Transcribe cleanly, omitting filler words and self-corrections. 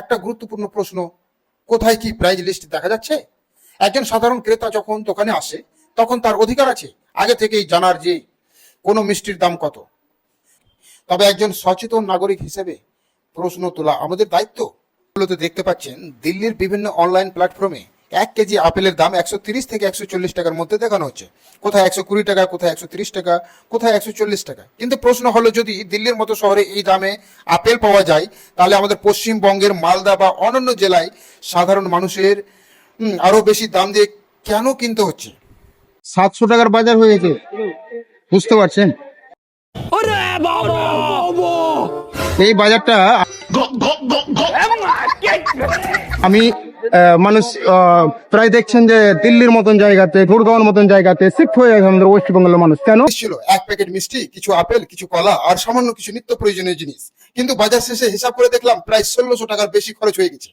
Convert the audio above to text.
একটা গুরুত্বপূর্ণ প্রশ্ন, কোথায় কি প্রাইস লিস্ট দেখা যাচ্ছে? একজন সাধারণ ক্রেতা যখন দোকানে আসে তখন তার অধিকার আছে আগে থেকেই জানার যে কোনো মিষ্টির দাম কত। তবে একজন সচেতন নাগরিক হিসেবে প্রশ্ন তোলা আমাদের দায়িত্ব। মূলত দেখতে পাচ্ছেন দিল্লির বিভিন্ন অনলাইন প্ল্যাটফর্মে 1 কেজি আপেলের দাম 130 থেকে 140 টাকার মধ্যে দেখানো হচ্ছে। কোথায় 120 টাকা, কোথায় 130 টাকা, কোথায় 140 টাকা। কিন্তু প্রশ্ন হলো, যদি দিল্লির মতো শহরে এই দামে আপেল পাওয়া যায়, তাহলে আমাদের পশ্চিমবঙ্গের মালদা বা অন্যান্য জেলায় সাধারণ মানুষের আরো বেশি দাম দিয়ে কেন কিনতে হচ্ছে? 700 টাকার বাজার হয়ে গেছে, বুঝতে পারছেন? এই বাজারটা আমি মানুষ প্রায় দেখছেন যে দিল্লির মতন জায়গাতে, গুড়গাঁওয়ের মতন জায়গাতে শিফট হয়ে গেছে আমাদের ওয়েস্ট বেঙ্গলের মানুষ। কেন? ছিল এক প্যাকেট মিষ্টি, কিছু আপেল, কিছু কলা আর সামান্য কিছু নিত্য প্রয়োজনীয় জিনিস, কিন্তু বাজার শেষে হিসাব করে দেখলাম প্রায় 1600 টাকার বেশি খরচ হয়ে গেছে।